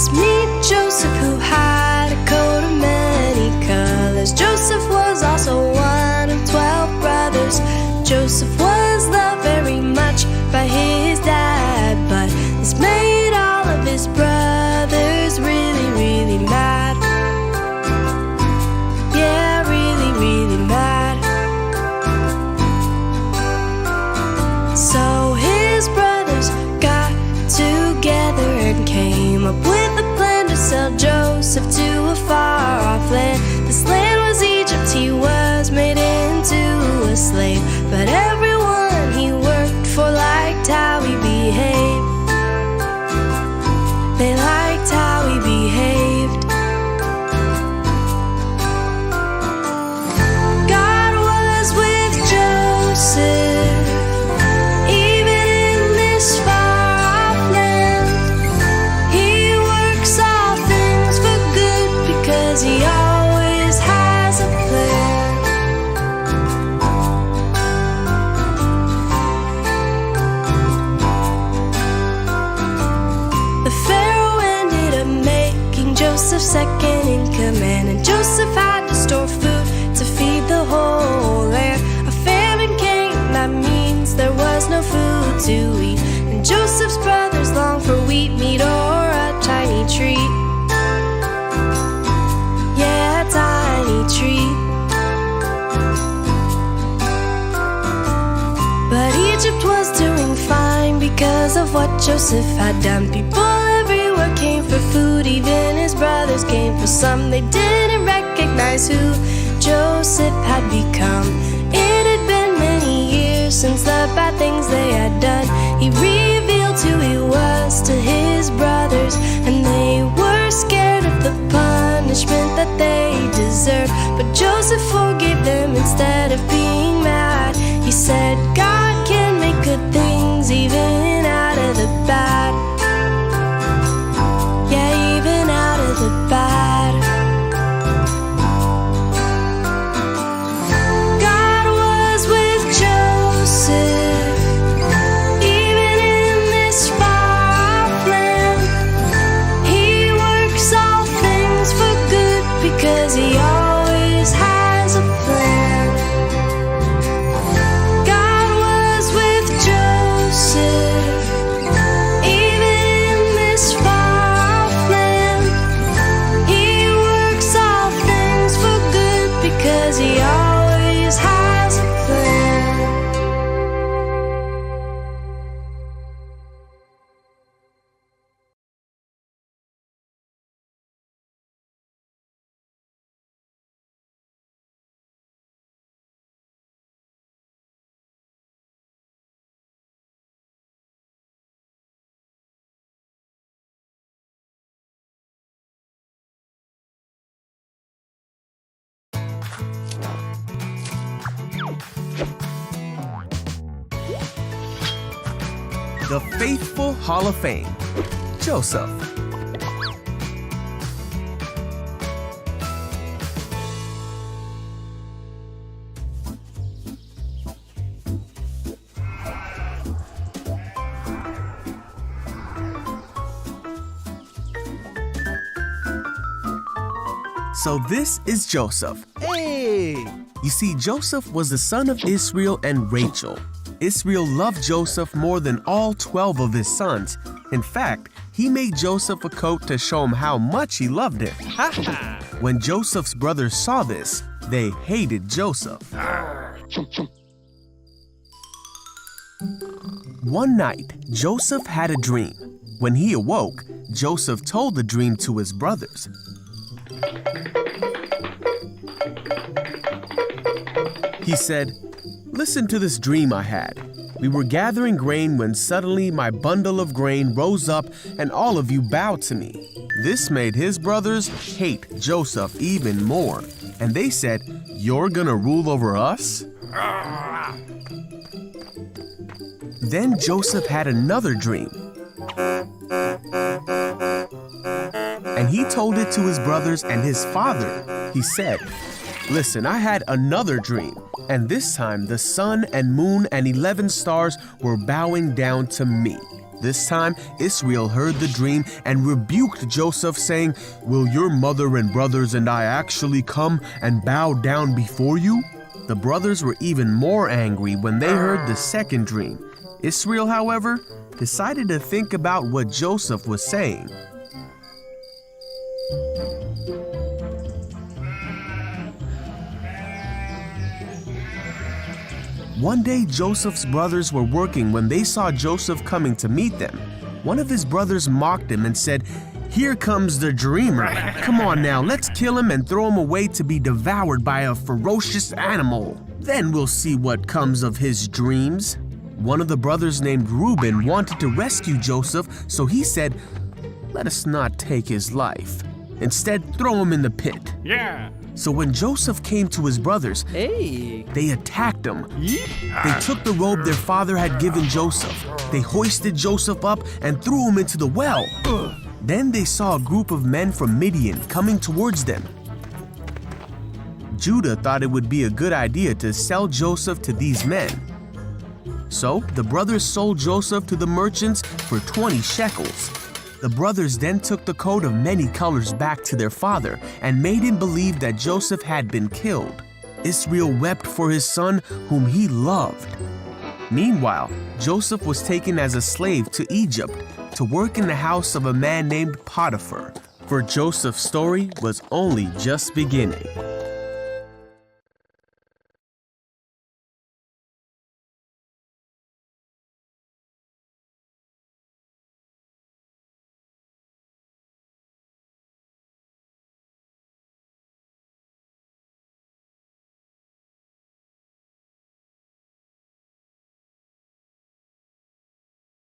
brothers. Meet Joseph, who had a coat of many colors. Joseph was also one of 12 brothers. Joseph was loved very much by his dad, but this made all of his brothers really, really mad. Yeah, really, really mad. So his brothers got together and came up with a plan to sell Joseph to a far-off land. This land was Egypt. He was made into a slave, but everyone he worked for liked how he behaved. They liked how he behaved. God was with Joseph, even in this far-off land. He works all things for good because he always has a plan. The Pharaoh ended up making Joseph second in command, and Joseph had to store food to feed the whole land. A famine came, that means there was no food to eat, and Joseph's brothers longed for wheat, meat, or a tiny treat. Yeah, a tiny treat. But Egypt was doing fine because of what Joseph had done. People everywhere came for food, even his brothers came for some. They didn't recognize who Joseph had become. It had been many years since the bad things they had done. He revealed who he was to his brothers, and they were scared of the punishment that they deserved. But Joseph forgave them instead of being mad. He said, God can make good things even out of the bad. Yeah, even out of the bad. God was with Joseph, even in this far-off land. He works all things for good because he always has a plan. God was with Joseph, even in this far-off land. He works all things for good because he always has a plan. The Faithful Hall of Fame, Joseph. So this is Joseph. Hey! You see, Joseph was the son of Israel and Rachel. Israel loved Joseph more than all 12 of his sons. In fact, he made Joseph a coat to show him how much he loved him. When Joseph's brothers saw this, they hated Joseph. One night, Joseph had a dream. When he awoke, Joseph told the dream to his brothers. He said, "Listen to this dream I had. We were gathering grain when suddenly my bundle of grain rose up and all of you bowed to me." This made his brothers hate Joseph even more. And they said, "You're gonna rule over us?" Then Joseph had another dream. And he told it to his brothers and his father. He said, "Listen, I had another dream. And this time the sun and moon and 11 stars were bowing down to me." This time, Israel heard the dream and rebuked Joseph, saying, "Will your mother and brothers and I actually come and bow down before you?" The brothers were even more angry when they heard the second dream. Israel, however, decided to think about what Joseph was saying. One day, Joseph's brothers were working when they saw Joseph coming to meet them. One of his brothers mocked him and said, "Here comes the dreamer. Come on now, let's kill him and throw him away to be devoured by a ferocious animal. Then we'll see what comes of his dreams." One of the brothers named Reuben wanted to rescue Joseph, so he said, "Let us not take his life. Instead, throw him in the pit." Yeah. So when Joseph came to his brothers, they attacked him. They took the robe their father had given Joseph. They hoisted Joseph up and threw him into the well. Then they saw a group of men from Midian coming towards them. Judah thought it would be a good idea to sell Joseph to these men. So the brothers sold Joseph to the merchants for 20 shekels. The brothers then took the coat of many colors back to their father and made him believe that Joseph had been killed. Israel wept for his son whom he loved. Meanwhile, Joseph was taken as a slave to Egypt to work in the house of a man named Potiphar. For Joseph's story was only just beginning.